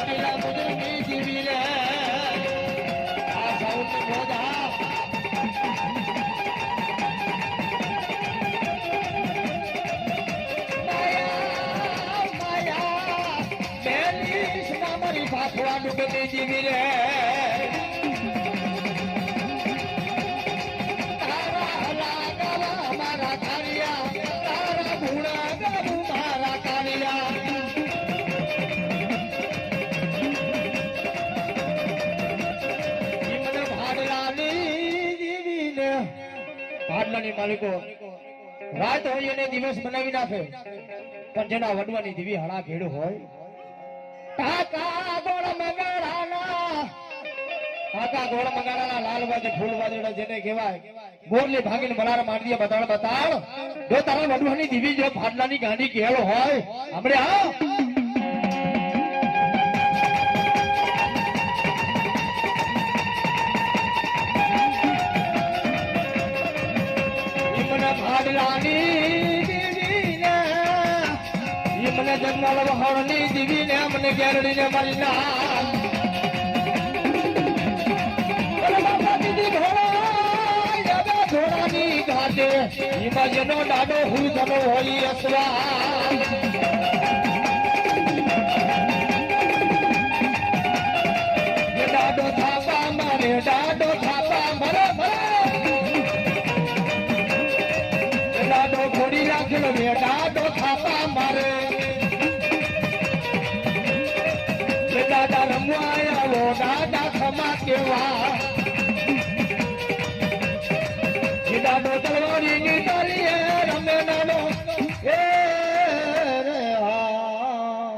ચોટીલા મુજરની જીવી રે આ સૌથી મોજા ભાખવા ડુબતી જીવી રે તારા લાગવા મારા કારિયા તારા ભૂણા ગાવું મારા કારિયા મને ભાડલાની જીવીને ભાડલાની માલિકો રાત હોય અને દિવસ બનાવી નાખે પણ જેના વડવાની દીવી હળા ઘેડ હોય કાકા ગોળ મંગાળાના લાલબાજી ફૂલબાજી જેને કહેવાય બોરલી ભાગીને બલાર મારી દે બતાડ જો તારા વડવાની દીવી જો ફાડલાની ગાંડી કેળો હોય હમણે આ મને ફાડલાની દીવીને મને જન્માલ વહાણની દીવીને મને ગેરડીને મારી ના ઘોડાની ઘાટે એમાં જેનો દાડો હુરધનો હોય અસવા દાડો થાપા મારે દાડો થાપા મરે દાડો ઘોડી રાખેલો દાડો